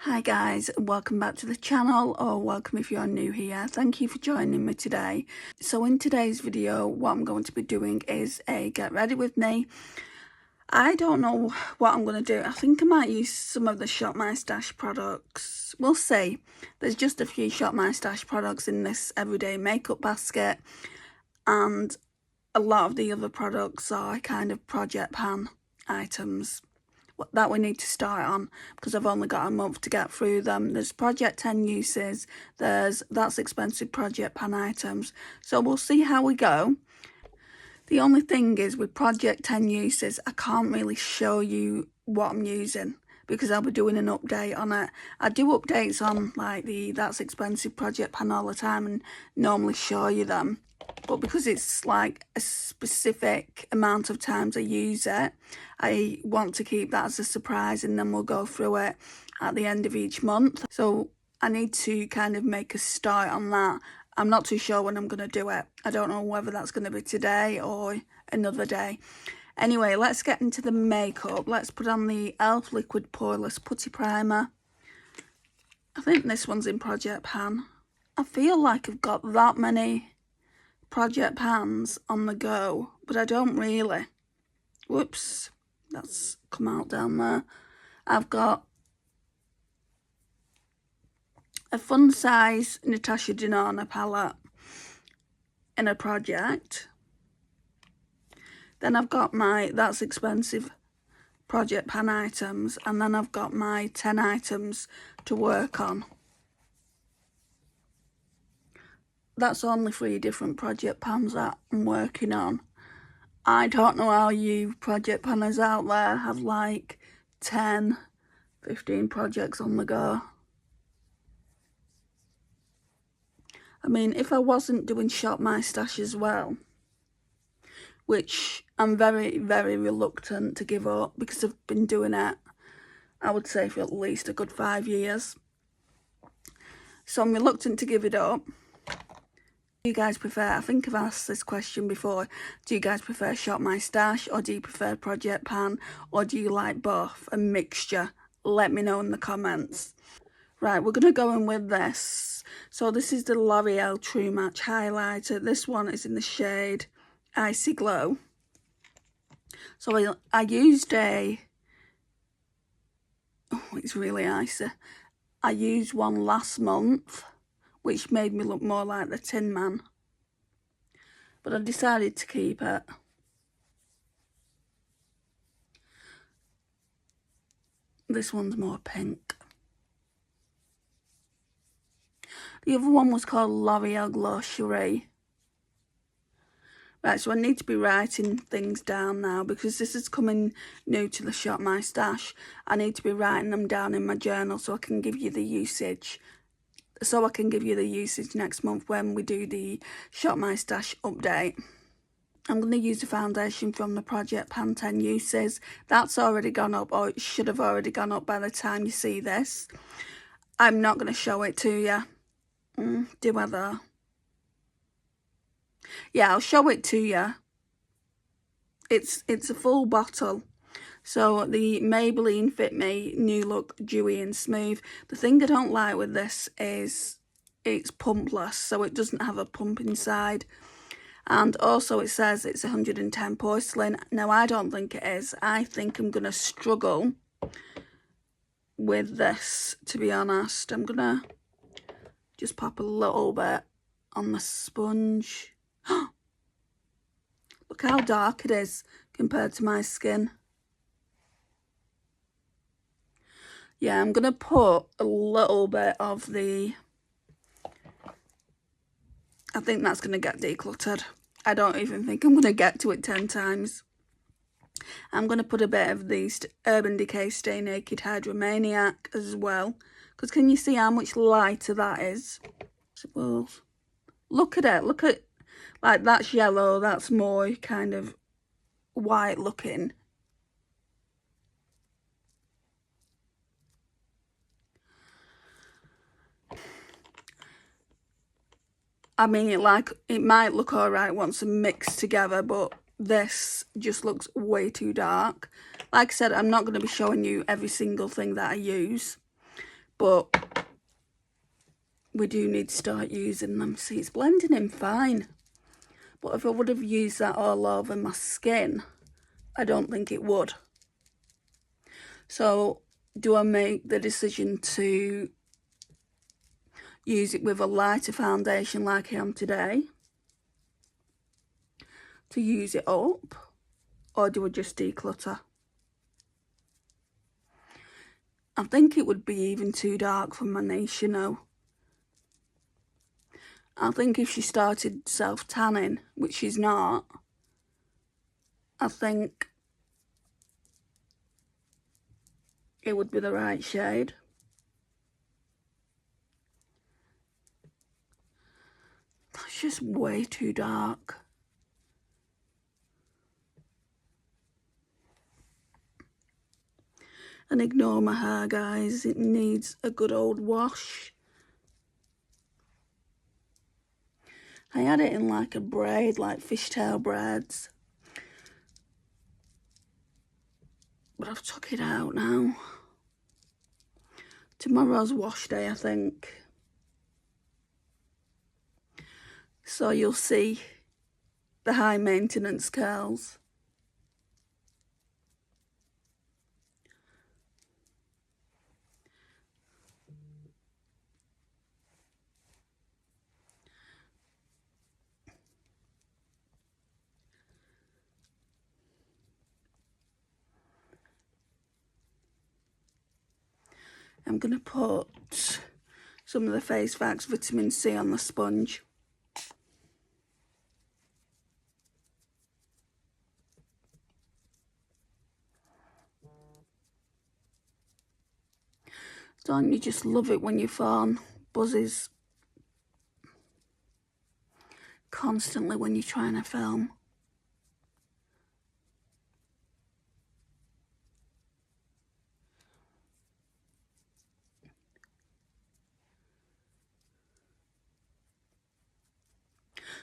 Hi guys, welcome back to the channel, or welcome if you're new here. Thank you for joining me today. So in today's video, what I'm going to be doing is a get ready with me. I don't know what I'm going to do. I think I might use some of the Shop My Stash products. We'll see. There's just a few Shop My Stash products in this everyday makeup basket, and a lot of the other products are kind of project pan items that we need to start on, because I've only got a month to get through them. There's Project 10 uses, there's That's Expensive project pan items, so we'll see how we go. The only thing is with Project 10 uses, I can't really show you what I'm using because I'll be doing an update on it. I do updates on like the That's Expensive project pan all the time and normally show you them, but because it's like a specific amount of times I use it, I want to keep that as a surprise, and then we'll go through it at the end of each month. So I need to kind of make a start on that. I'm not too sure when I'm going to do it. I don't know whether that's going to be today or another day. Anyway, let's get into the makeup. Let's put on the e.l.f. Liquid Poreless Putty Primer. I think this one's in Project Pan. I feel like I've got that many project pans on the go, but I don't really. Whoops, that's come out down there. I've got a fun size Natasha Denona palette in a project. Then I've got my That's Expensive project pan items, and then I've got my 10 items to work on. That's only 3 different project pans that I'm working on. I don't know how you project panners out there have like 10, 15 projects on the go. I mean, if I wasn't doing Shop My Stash as well, which I'm very, very reluctant to give up because I've been doing it, I would say, for at least a good 5 years. So I'm reluctant to give it up. Do you guys prefer, I think I've asked this question before, do you guys prefer Shop My Stash, or do you prefer project pan, or do you like both, a mixture? Let me know in the comments. Right, we're going to go in with this. So this is the L'Oreal True Match highlighter. This one is in the shade Icy Glow. So I used it's really icy. I used one last month, which made me look more like the Tin Man, but I decided to keep it. This one's more pink. The other one was called L'Oreal Glow Cherie. Right, so I need to be writing things down now because this is coming new to the Shop My Stash. I need to be writing them down in my journal so I can give you the usage. Next month when we do the Shop My Stash update. I'm going to use the foundation from the Project Pan 10 uses. That's already gone up, or it should have already gone up by the time you see this. I'm not going to show it to you. Do I though? Yeah, I'll show it to you. It's a full bottle. So the Maybelline Fit Me New Look Dewy and Smooth. The thing I don't like with this is it's pumpless, so it doesn't have a pump inside. And also it says it's 110 porcelain. Now I don't think it is. I think I'm going to struggle with this, to be honest. I'm going to just pop a little bit on the sponge. Look how dark it is compared to my skin. Yeah, I'm going to put a little bit of the... I think that's going to get decluttered. I don't even think I'm going to get to it 10 times. I'm going to put a bit of the Urban Decay Stay Naked Hydromaniac as well. Because can you see how much lighter that is? Well, look at it. Look at... Like, that's yellow. That's more kind of white looking. I mean, it might look alright once they're mixed together, but this just looks way too dark. Like I said, I'm not going to be showing you every single thing that I use, but we do need to start using them. See, it's blending in fine, but if I would have used that all over my skin, I don't think it would. So do I make the decision to use it with a lighter foundation like I am today to use it up, or do I just declutter? I think it would be even too dark for my niche, you know. I think if she started self-tanning, which she's not, I think it would be the right shade. That's just way too dark. And ignore my hair, guys. It needs a good old wash. I had it in like a braid, like fishtail braids. But I've took it out now. Tomorrow's wash day, I think. So you'll see the high maintenance curls. I'm going to put some of the Face Facts Vitamin C on the sponge. Don't you just love it when your phone buzzes constantly when you're trying to film?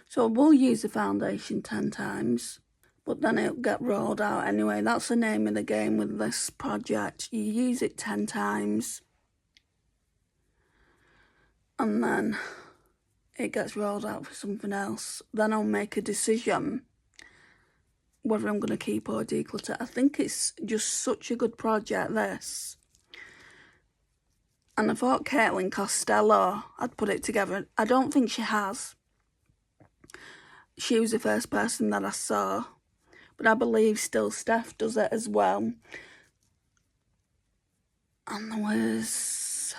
So we'll use the foundation 10 times, but then it'll get rolled out anyway. That's the name of the game with this project. You use it 10 times, and then it gets rolled out for something else. Then I'll make a decision whether I'm going to keep or declutter. I think it's just such a good project, this. And I thought Caitlin Costello had put it together. I don't think she has. She was the first person that I saw. But I believe still Steph does it as well. And there was...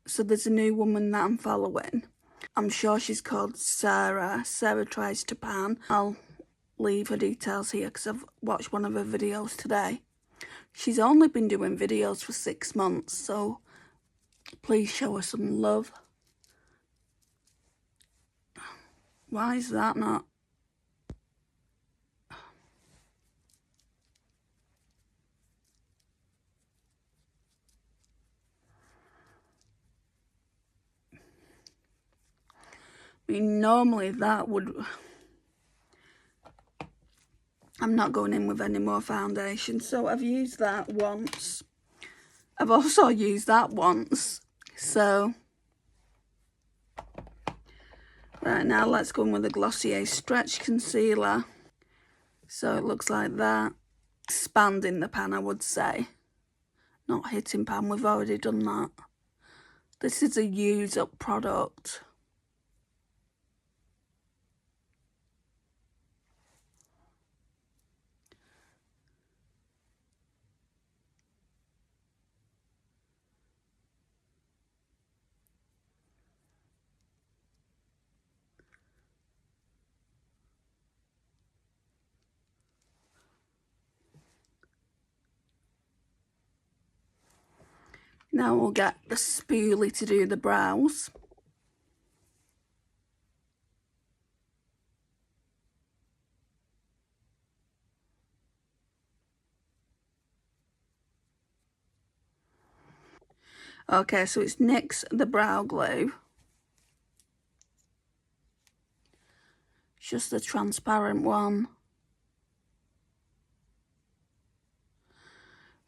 So there's a new woman that I'm following. I'm sure she's called Sarah. Sarah Tries to Pan. I'll leave her details here because I've watched one of her videos today. She's only been doing videos for 6 months, so please show her some love. Why is that not? I mean, normally that would... I'm not going in with any more foundation, so I've used that once. I've also used that once, so... Right, now let's go in with the Glossier Stretch Concealer. So it looks like that. Expanding the pan, I would say. Not hitting pan, we've already done that. This is a use up product. Now we'll get the spoolie to do the brows. Okay, so it's NYX the brow glue. It's just the transparent one.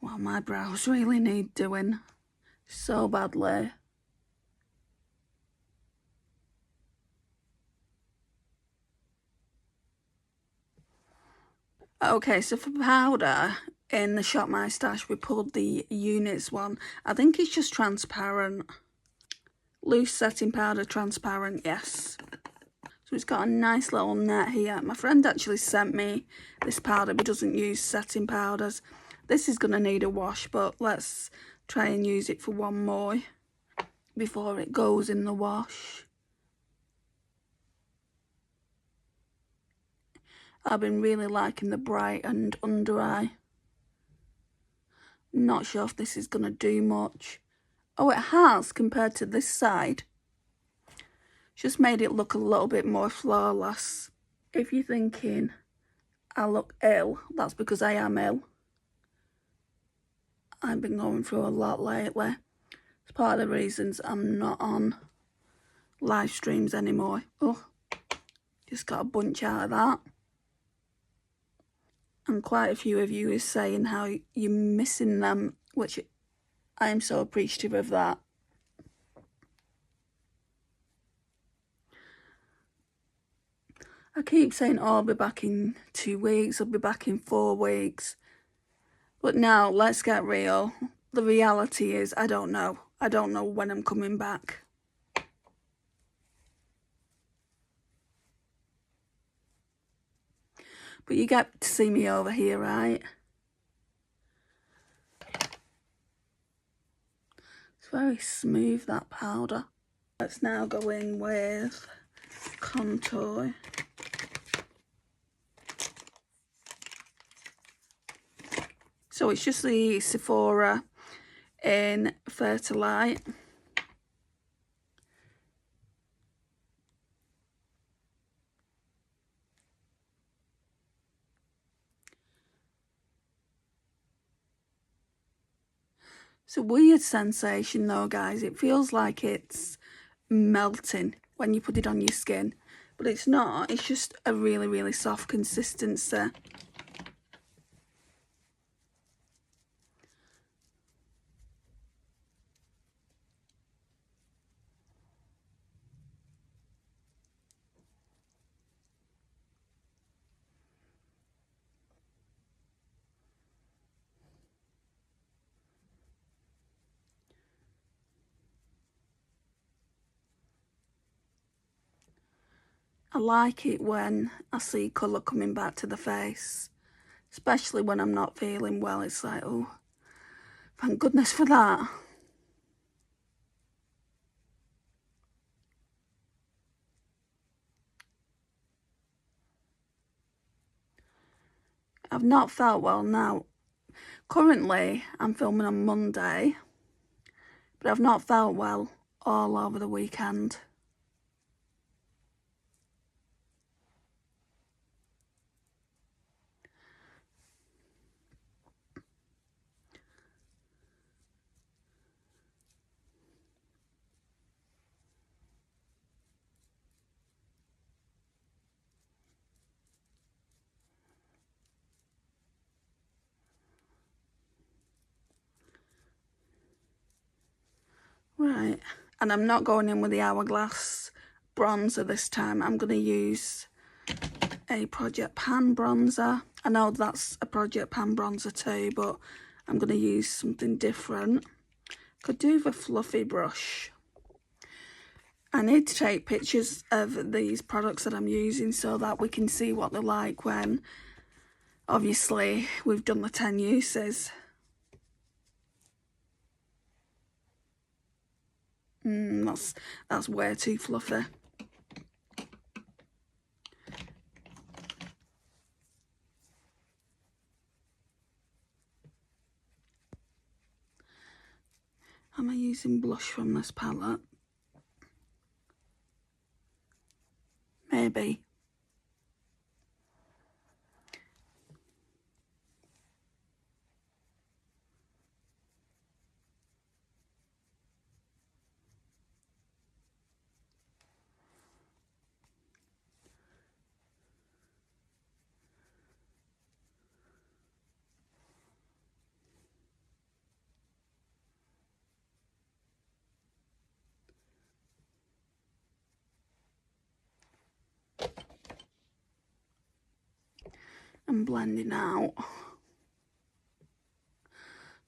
Well, my brows really need doing. so badly. Okay, so for powder, in the Shop My Stash, we pulled the Units one. I think it's just transparent. Loose setting powder, transparent, yes. So it's got a nice little net here. My friend actually sent me this powder, but doesn't use setting powders. This is going to need a wash, but let's try and use it for one more before it goes in the wash. I've been really liking the bright and under eye. Not sure if this is going to do much. Oh, it has compared to this side. Just made it look a little bit more flawless. If you're thinking I look ill, that's because I am ill. I've been going through a lot lately. It's part of the reasons I'm not on live streams anymore. Oh, just got a bunch out of that. And quite a few of you is saying how you're missing them, which I am so appreciative of that. I keep saying, oh, I'll be back in 2 weeks, I'll be back in 4 weeks. But now, let's get real. The reality is, I don't know. I don't know when I'm coming back. But you get to see me over here, right? It's very smooth, that powder. Let's now go in with contour. So it's just the Sephora in Fertilite. It's a weird sensation though, guys. It feels like it's melting when you put it on your skin, but it's not. It's just a really, really soft consistency. I like it when I see colour coming back to the face, especially when I'm not feeling well. It's like, oh, thank goodness for that. I've not felt well now. Currently, I'm filming on Monday, but I've not felt well all over the weekend. Right, and I'm not going in with the Hourglass bronzer this time. I'm going to use a Project Pan bronzer. I know that's a Project Pan bronzer too, but I'm going to use something different. Could do with a fluffy brush. I need to take pictures of these products that I'm using so that we can see what they're like when, obviously, we've done the 10 uses. That's way too fluffy. Am I using blush from this palette? Maybe. and blending out.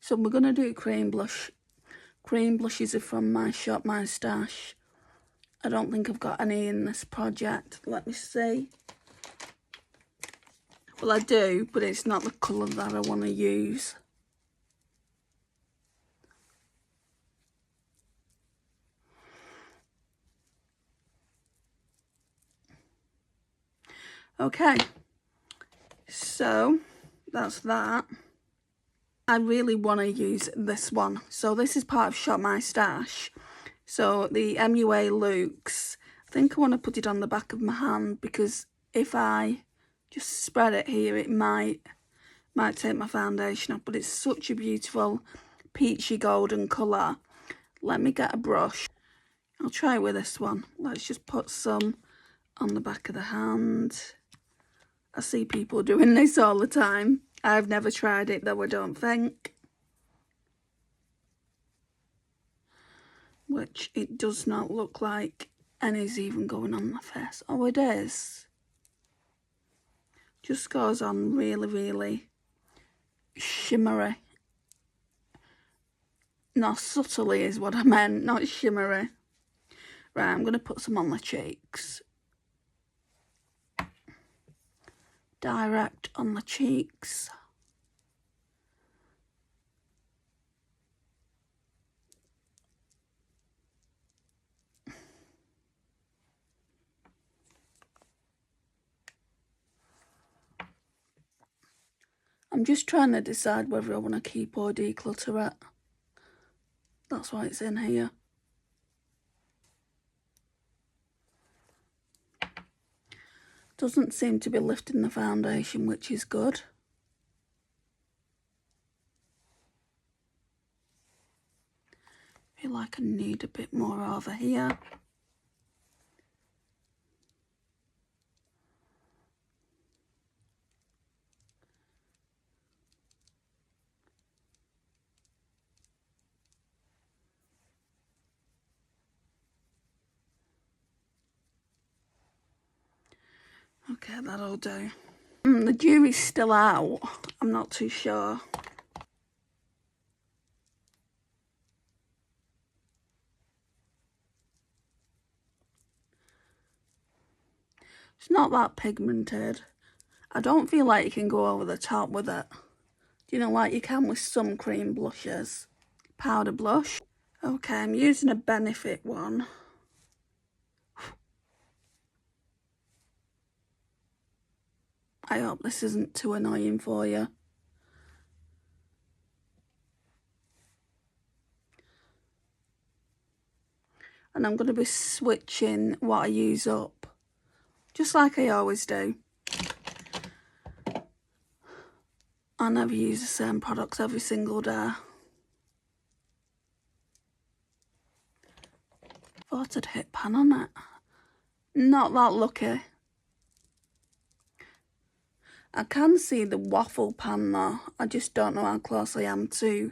So we're going to do cream blush. Cream blushes are from my shop, my stash. I don't think I've got any in this project. Let me see. Well, I do, but it's not the colour that I want to use. Okay, so that's that. I really want to use this one. So this is part of Shop My Stash. So the MUA Luxe. I think I want to put it on the back of my hand because if I just spread it here, it might take my foundation off. But it's such a beautiful peachy golden colour. Let me get a brush. I'll try it with this one. Let's just put some on the back of the hand. I see people doing this all the time. I've never tried it though, I don't think. Which it does not look like any's even going on my face. Oh, it is. Just goes on really, really shimmery. No, subtly is what I meant, not shimmery. Right, I'm going to put some on my cheeks. Direct on the cheeks. I'm just trying to decide whether I want to keep or declutter it. That's why it's in here. Doesn't seem to be lifting the foundation, which is good. Feel like I need a bit more over here. Okay, that'll do. The jury's still out. I'm not too sure. It's not that pigmented. I don't feel like you can go over the top with it. Do you know, like you can with some cream blushes? Powder blush. Okay, I'm using a Benefit one. I hope this isn't too annoying for you. And I'm going to be switching what I use up, just like I always do. I never use the same products every single day. Thought I'd hit pan on it. Not that lucky. I can see the waffle pan though. I just don't know how close I am to,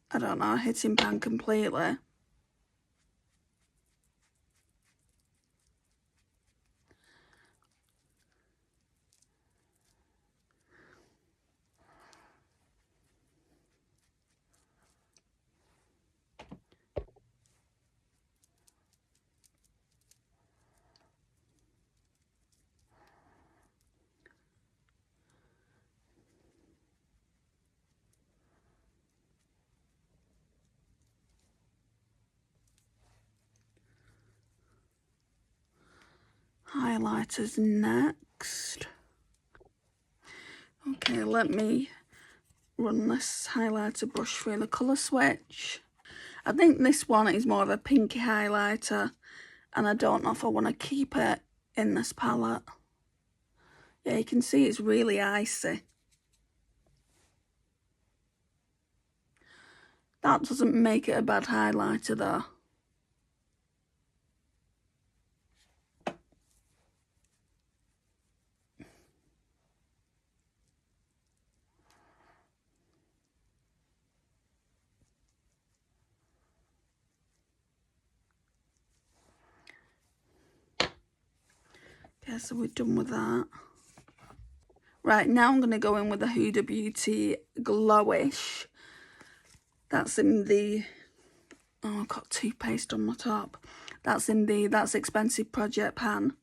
I don't know, hitting pan completely. Highlighters next. Okay, let me run this highlighter brush through the colour switch. I think this one is more of a pinky highlighter, and I don't know if I want to keep it in this palette. Yeah, you can see it's really icy. That doesn't make it a bad highlighter though. Okay, so we're done with that. Right, now I'm going to go in with the Huda Beauty Glowish. That's in the... Oh, I've got toothpaste on my top. That's in the That's Expensive Project pan.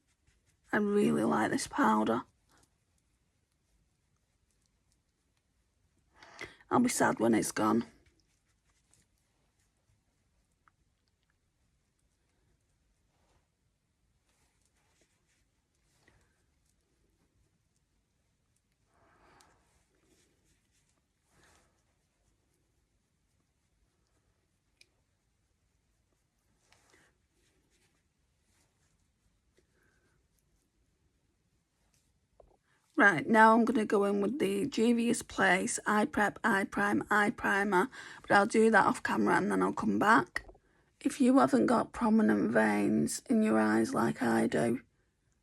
I really like this powder. I'll be sad when it's gone. Right, now I'm going to go in with the Juvia's Place Eye Prep, Eye Prime, Eye Primer. But I'll do that off camera and then I'll come back. If you haven't got prominent veins in your eyes like I do,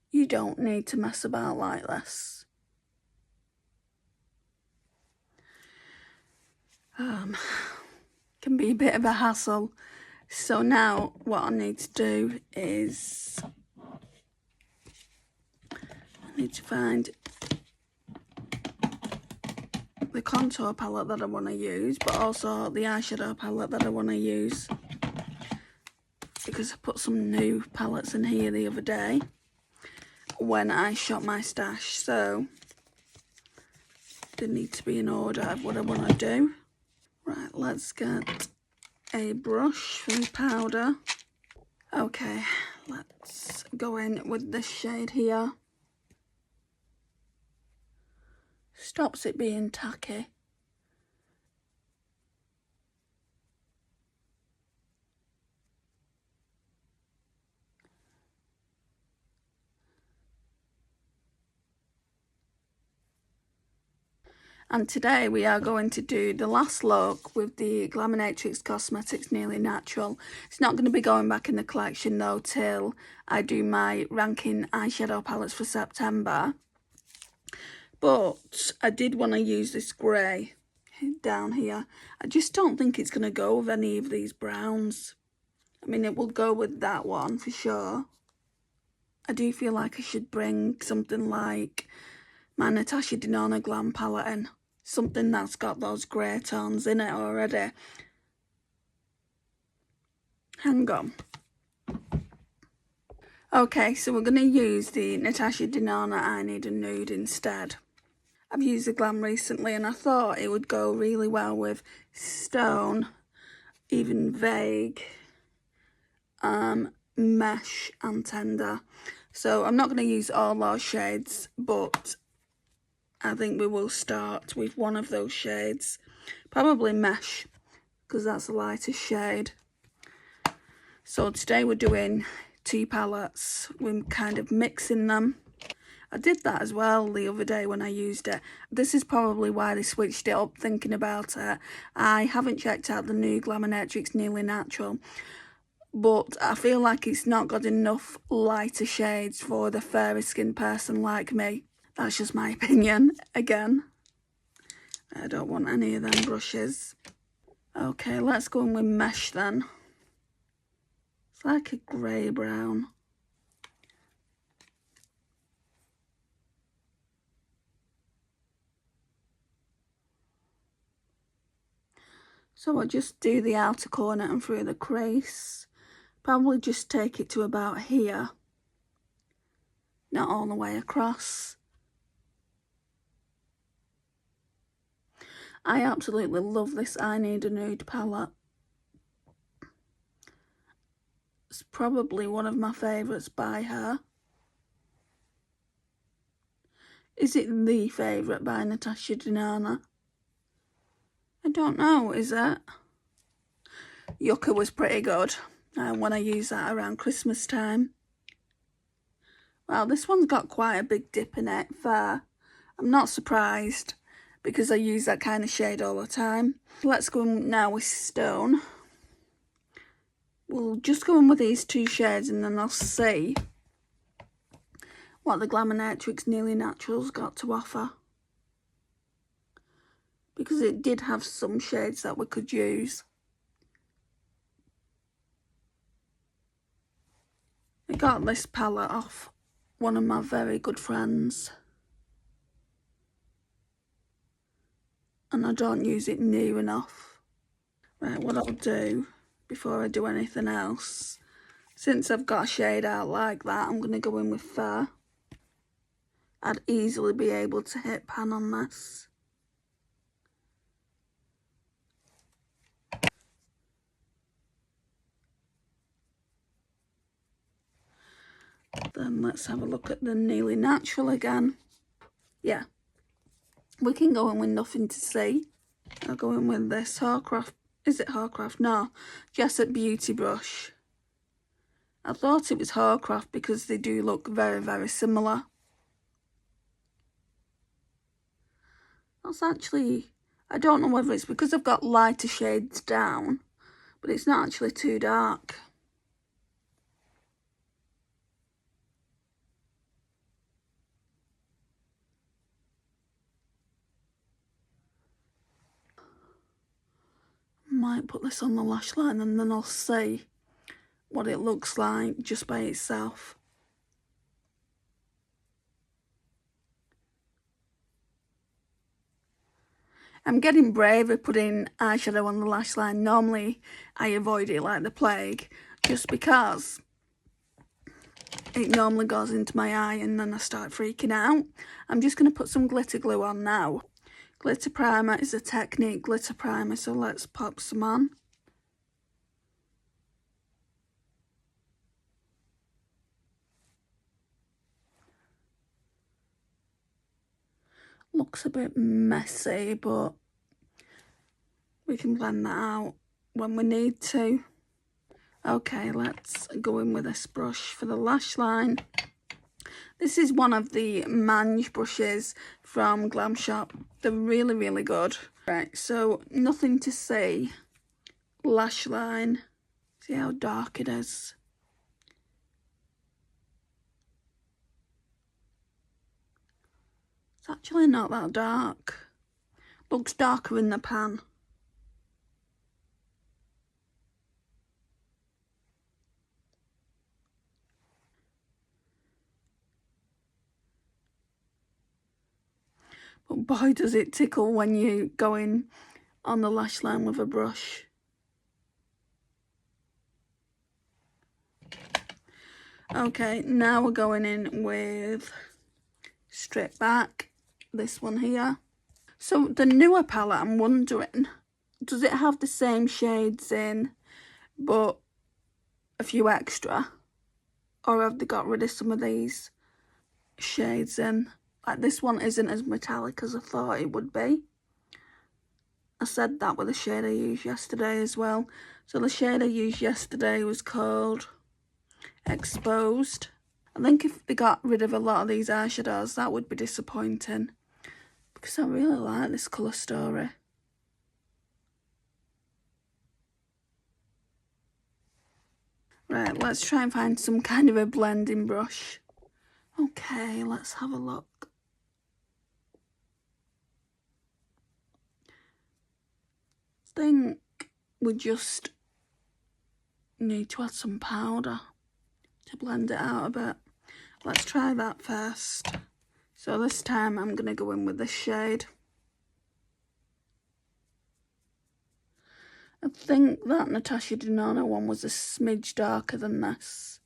you don't need to mess about like this. Can be a bit of a hassle. So now what I need to do is I need to find the contour palette that I want to use, but also the eyeshadow palette that I want to use, because I put some new palettes in here the other day when I shot my stash, so they need to be in order of what I want to do. Right, let's get a brush for the powder. Okay, let's go in with this shade here. Stops it being tacky. And today we are going to do the last look with the Glaminatrix Cosmetics Nearly Natural. It's not going to be going back in the collection though till I do my ranking eyeshadow palettes for September. But I did want to use this grey down here. I just don't think it's going to go with any of these browns. I mean, it will go with that one for sure. I do feel like I should bring something like my Natasha Denona Glam palette in. Something that's got those grey tones in it already. Hang on. Okay, so we're going to use the Natasha Denona I Need a Nude instead. I've used the Glam recently and I thought it would go really well with Stone, even Vague, Mesh and Tender. So I'm not going to use all those shades, but I think we will start with one of those shades. Probably Mesh, because that's the lightest shade. So today we're doing 2 palettes. We're kind of mixing them. I did that as well the other day when I used it. This is probably why they switched it up, thinking about it. I haven't checked out the Nude Glaminatrix Nearly Natural, but I feel like it's not got enough lighter shades for the fairer skinned person like me. That's just my opinion. Again, I don't want any of them brushes. Okay, let's go in with Mesh then. It's like a grey brown. So I'll just do the outer corner and through the crease. Probably just take it to about here. Not all the way across. I absolutely love this I Need a Nude palette. It's probably one of my favourites by her. Is it the favourite by Natasha Denona? I don't know, is it? Yucca was pretty good when I used that around Christmas time. Well, this one's got quite a big dip in it, fair. I'm not surprised, because I use that kind of shade all the time. Let's go in now with Stone. We'll just go in with these 2 shades and then I'll see what the Glaminatrix Nearly Natural's got to offer. Because it did have some shades that we could use. I got this palette off one of my very good friends. and I don't use it near enough. Right, what I'll do before I do anything else, since I've got a shade out like that, I'm going to go in with Fair. I'd easily be able to hit pan on this. Then let's have a look at the Nearly Natural again. Yeah, we can go in with Nothing to See. I'll go in with this Hoarcraft, is it Hoarcraft? No, Jessup Beauty Brush. I thought it was Hoarcraft because they do look very, very similar. That's actually, I don't know whether it's because I've got lighter shades down, but it's not actually too dark. Might put this on the lash line and then I'll see what it looks like just by itself. I'm getting braver putting eyeshadow on the lash line. Normally I avoid it like the plague just because it normally goes into my eye and then I start freaking out. I'm just going to put some glitter glue on now. Glitter primer is a Technique glitter primer, so let's pop some on. Looks a bit messy, but we can blend that out when we need to. Okay, let's go in with this brush for the lash line. This is one of the Mange brushes from Glam Shop. They're really, really good. Right, so Nothing to See, lash line. See how dark it is. It's actually not that dark. Looks darker in the pan. But boy, does it tickle when you go in on the lash line with a brush. Okay, now we're going in with Strip Back, this one here. So the newer palette, I'm wondering, does it have the same shades in, but a few extra? Or have they got rid of some of these shades in? Like this one isn't as metallic as I thought it would be. I said that with the shade I used yesterday as well. So the shade I used yesterday was called Exposed. I think if they got rid of a lot of these eyeshadows, that would be disappointing. Because I really like this colour story. Right, let's try and find some kind of a blending brush. Okay, let's have a look. I think we just need to add some powder to blend it out a bit. Let's try that first. So this time I'm going to go in with this shade. I think that Natasha Denona one was a smidge darker than this.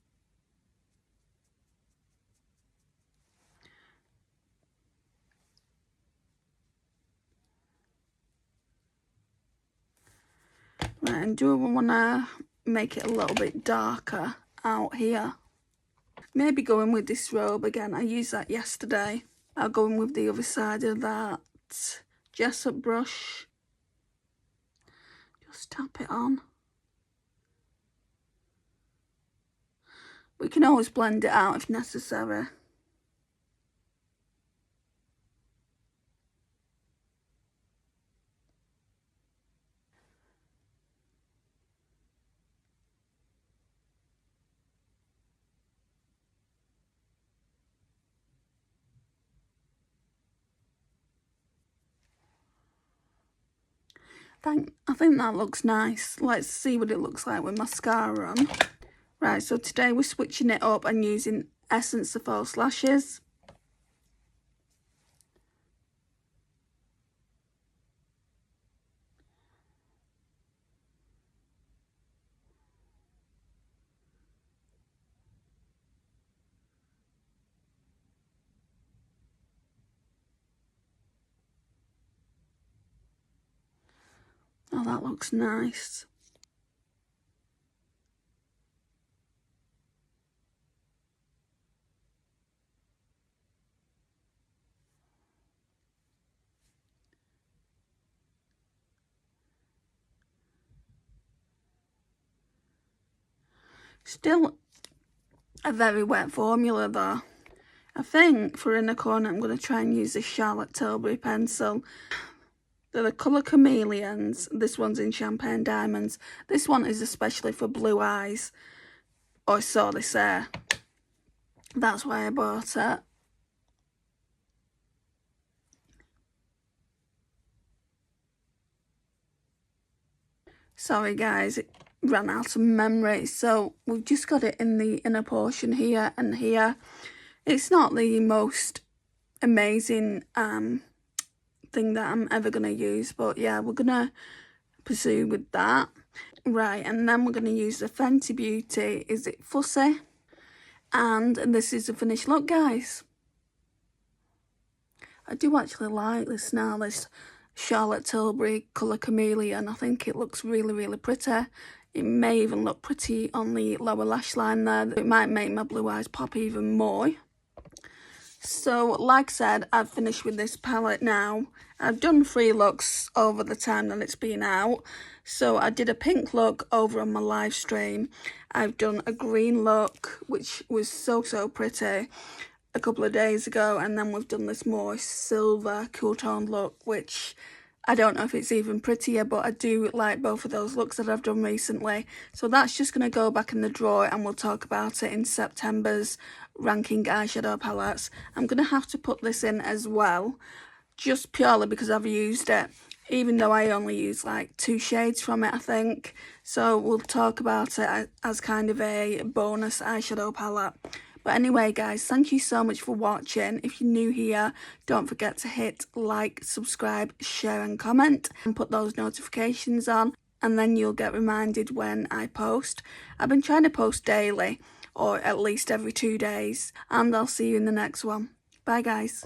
Right, and do I want to make it a little bit darker out here? Maybe go in with this robe again. I used that yesterday. I'll go in with the other side of that Jessup brush. Just tap it on. We can always blend it out if necessary. I think that looks nice. Let's see what it looks like with mascara on. Right, so today we're switching it up and using Essence of False Lashes. Oh, that looks nice. Still a very wet formula though. I think for inner corner I'm going to try and use this Charlotte Tilbury pencil. They're the colour Chameleons. This one's in Champagne Diamonds. This one is especially for blue eyes. I saw this there. That's why I bought it. Sorry guys, it ran out of memory. So we've just got it in the inner portion here and here. It's not the most amazing thing that I'm ever going to use, but yeah, we're going to pursue with that. Right, and then we're going to use the Fenty Beauty Is It Fussy? And this is the finished look, guys. I do actually like this now, this Charlotte Tilbury colour Chameleon. I think it looks really, really pretty. It may even look pretty on the lower lash line there. It might make my blue eyes pop even more. So, like I said, I've finished with this palette now. I've done 3 looks over the time that it's been out. So, I did a pink look over on my live stream. I've done a green look, which was so pretty, a couple of days ago. And then we've done this more silver cool tone look, which I don't know if it's even prettier, but I do like both of those looks that I've done recently. So that's just going to go back in the drawer and we'll talk about it in September's ranking eyeshadow palettes. I'm going to have to put this in as well, just purely because I've used it, even though I only use like 2 shades from it, I think. So we'll talk about it as kind of a bonus eyeshadow palette. But anyway, guys, thank you so much for watching. If you're new here, don't forget to hit like, subscribe, share and comment and put those notifications on, and then you'll get reminded when I post. I've been trying to post daily, or at least every 2 days, and I'll see you in the next one. Bye, guys.